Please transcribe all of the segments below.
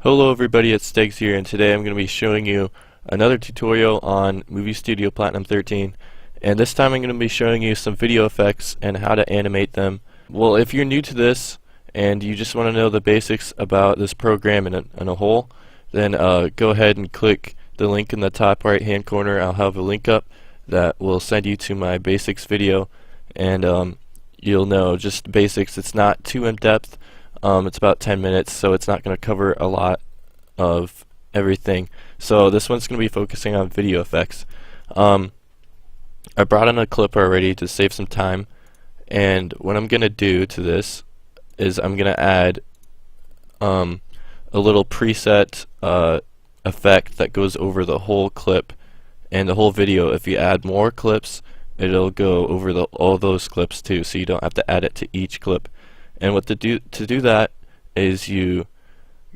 Hello everybody, it's Stegz here, and today I'm going to be showing you another tutorial on Movie Studio Platinum 13, and this time I'm going to be showing you some video effects and how to animate them. Well, if you're new to this and you just want to know the basics about this program in a whole, then go ahead and click the link in the top right hand corner. I'll have a link up that will send you to my basics video, and you'll know just basics. It's not too in-depth. It's about 10 minutes, so it's not going to cover a lot of everything. So this one's going to be focusing on video effects. I brought in a clip already to save some time, and what I'm going to do to this is I'm going to add a little preset effect that goes over the whole clip and the whole video. If you add more clips, it'll go over all those clips too, so you don't have to add it to each clip. And what to do that is you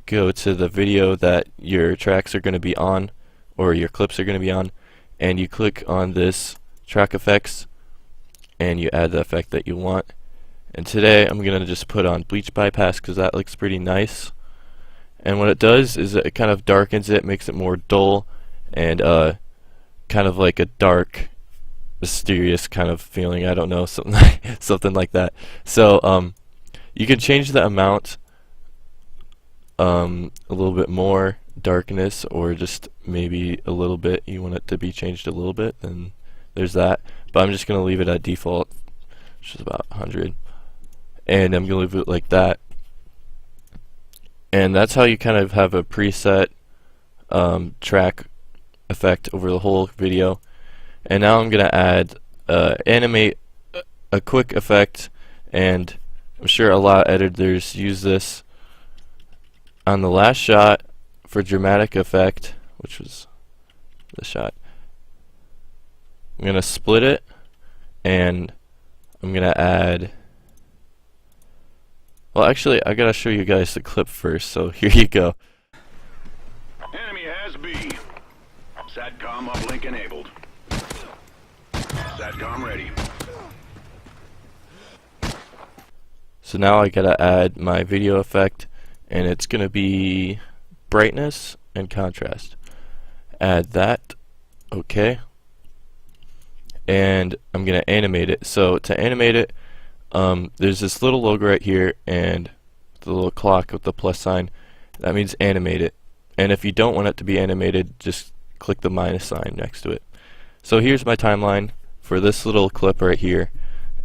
go to the video that your tracks are going to be on, or your clips are going to be on, and you click on this track effects and you add the effect that you want. And today I'm going to just put on bleach bypass because that looks pretty nice. And what it does is it kind of darkens it, makes it more dull, and kind of like a dark, mysterious kind of feeling. I don't know, something like that. So you can change the amount a little bit more darkness, or just maybe a little bit. You want it to be changed a little bit, then there's that. But I'm just going to leave it at default, which is about 100. And I'm going to leave it like that. And that's how you kind of have a preset track effect over the whole video. And now I'm going to add animate a quick effect, and I'm sure a lot of editors use this on the last shot for dramatic effect, which was the shot. I'm going to split it, and I'm going to add, well, actually I got to show you guys the clip first, so here you go. Enemy has B. SATCOM uplink enabled. SATCOM ready. So now I gotta add my video effect, and it's gonna be brightness and contrast. Add that, okay, and I'm gonna animate it. So to animate it, there's this little logo right here and the little clock with the plus sign. That means animate it. And if you don't want it to be animated, just click the minus sign next to it. So here's my timeline for this little clip right here,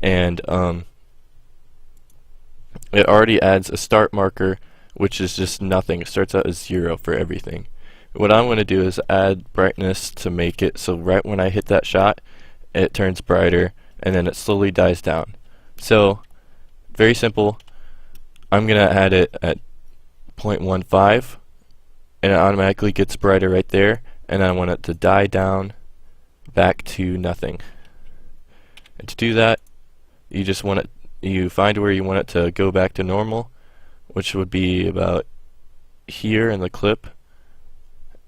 and it already adds a start marker, which is just nothing. It starts out as 0 for everything. What I'm going to do is add brightness to make it so right when I hit that shot, it turns brighter, and then it slowly dies down. So, very simple. I'm going to add it at 0.15, and it automatically gets brighter right there, and I want it to die down back to nothing. And to do that, you just want it, you find where you want it to go back to normal, which would be about here in the clip.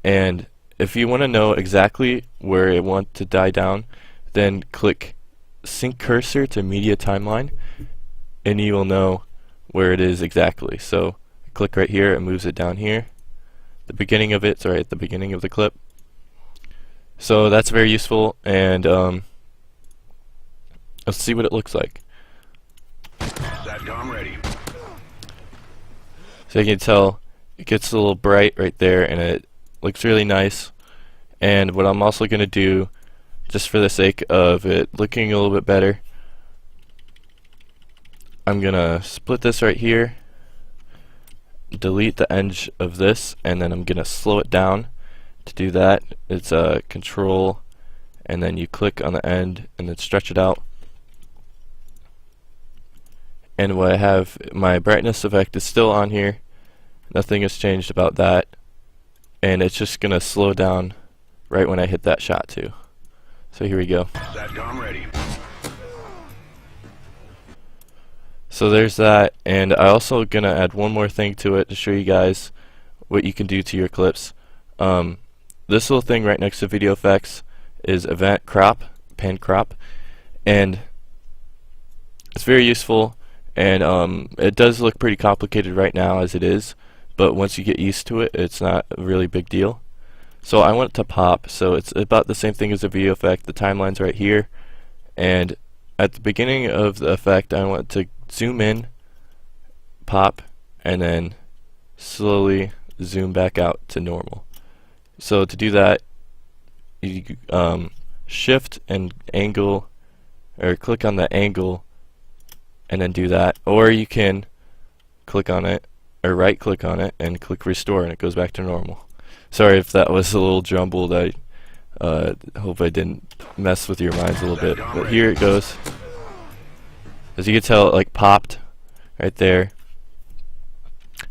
And if you want to know exactly where it wants to die down, then click sync cursor to media timeline, and you will know where it is exactly. So click right here, it moves it down here. The beginning of it's right at the beginning of the clip. So that's very useful, and let's see what it looks like. SATCOM ready. So you can tell it gets a little bright right there, and it looks really nice. And what I'm also going to do, just for the sake of it looking a little bit better, I'm going to split this right here, delete the edge of this, and then I'm going to slow it down. To do that, it's Control, and then you click on the end and then stretch it out. And what I have, my brightness effect is still on here. Nothing has changed about that. And it's just going to slow down right when I hit that shot too. So here we go. SATCOM ready. So there's that, and I also going to add one more thing to it to show you guys what you can do to your clips. This little thing right next to video effects is event crop, pan crop, and it's very useful. And it does look pretty complicated right now as it is, but once you get used to it, it's not a really big deal. So I want it to pop, so it's about the same thing as a video effect. The timeline's right here, and at the beginning of the effect I want to zoom in, pop, and then slowly zoom back out to normal. So to do that, you shift and angle, or click on the angle and then do that, or you can click on it or right click on it and click restore and it goes back to normal. Sorry if that was a little jumbled. I hope I didn't mess with your minds a little bit, but here it goes. As you can tell, it like popped right there,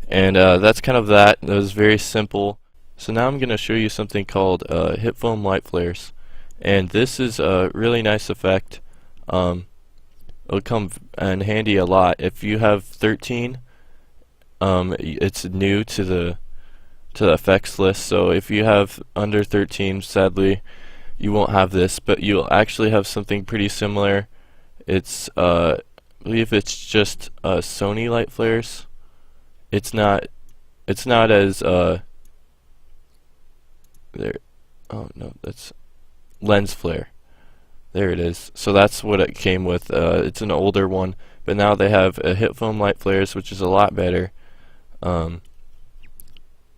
and that's kind of that. That was very simple. So now I'm going to show you something called hit foam light flares, and this is a really nice effect. It'll come in handy a lot if you have 13. It's new to the effects list, so if you have under 13, sadly you won't have this, but you'll actually have something pretty similar. It's I believe it's just Sony light flares. It's not as there. Oh no, that's lens flare. There it is. So that's what it came with. It's an older one, but now they have a hit foam light flares, which is a lot better.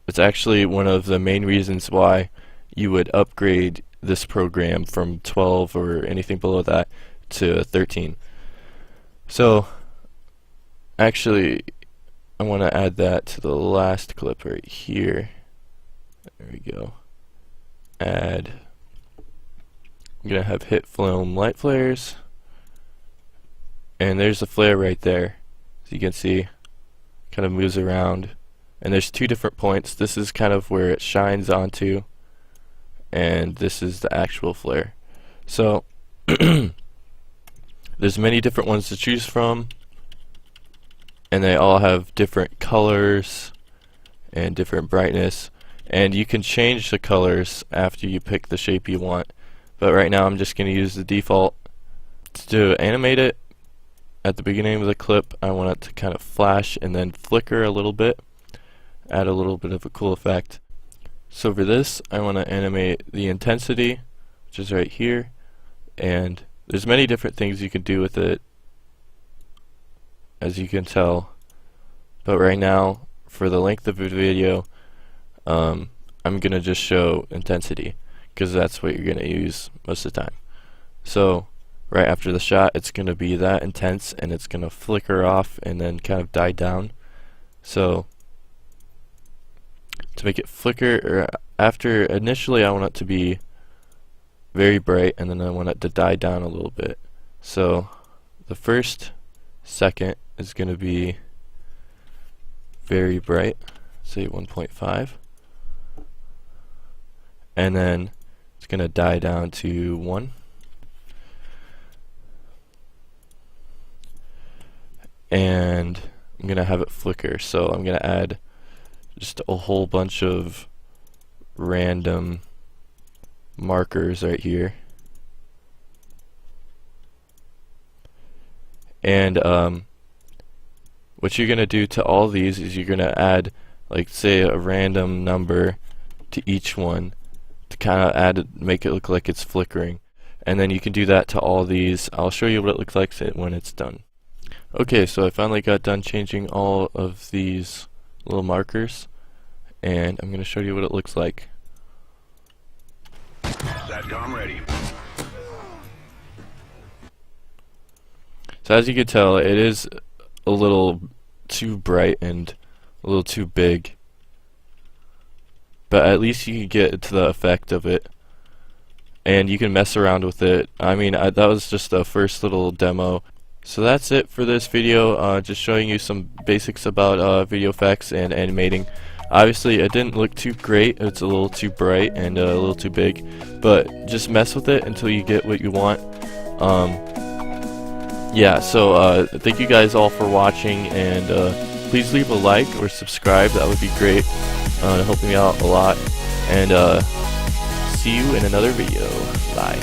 It's actually one of the main reasons why you would upgrade this program from 12 or anything below that to 13. So actually I want to add that to the last clip right here. There we go. Add. I'm going to have hit foam light flares, and there's a flare right there. As you can see, kind of moves around, and there's two different points. This is kind of where it shines onto, and this is the actual flare. So there's many different ones to choose from, and they all have different colors and different brightness, and you can change the colors after you pick the shape you want, but right now I'm just going to use the default. To animate it at the beginning of the clip, I want it to kind of flash and then flicker a little bit, add a little bit of a cool effect. So for this, I want to animate the intensity, which is right here, and there's many different things you can do with it, as you can tell, but right now for the length of the video I'm going to just show intensity because that's what you're going to use most of the time. So right after the shot, it's going to be that intense, and it's going to flicker off and then kind of die down. So to make it flicker, or after initially I want it to be very bright, and then I want it to die down a little bit. So the first second is going to be very bright, say 1.5, and then it's going to die down to 1. And I'm going to have it flicker, so I'm going to add just a whole bunch of random markers right here. And what you're going to do to all these is you're going to add, like, say, a random number to each one to kind of make it look like it's flickering. And then you can do that to all these. I'll show you what it looks like when it's done. Okay, so I finally got done changing all of these little markers, and I'm going to show you what it looks like. SATCOM ready. So as you can tell, it is a little too bright and a little too big, but at least you can get to the effect of it, and you can mess around with it. I mean, that was just a first little demo. So that's it for this video, just showing you some basics about video effects and animating. Obviously it didn't look too great, it's a little too bright and a little too big, but just mess with it until you get what you want. Yeah, so thank you guys all for watching, and please leave a like or subscribe, that would be great. It'll help me out a lot, and see you in another video. Bye.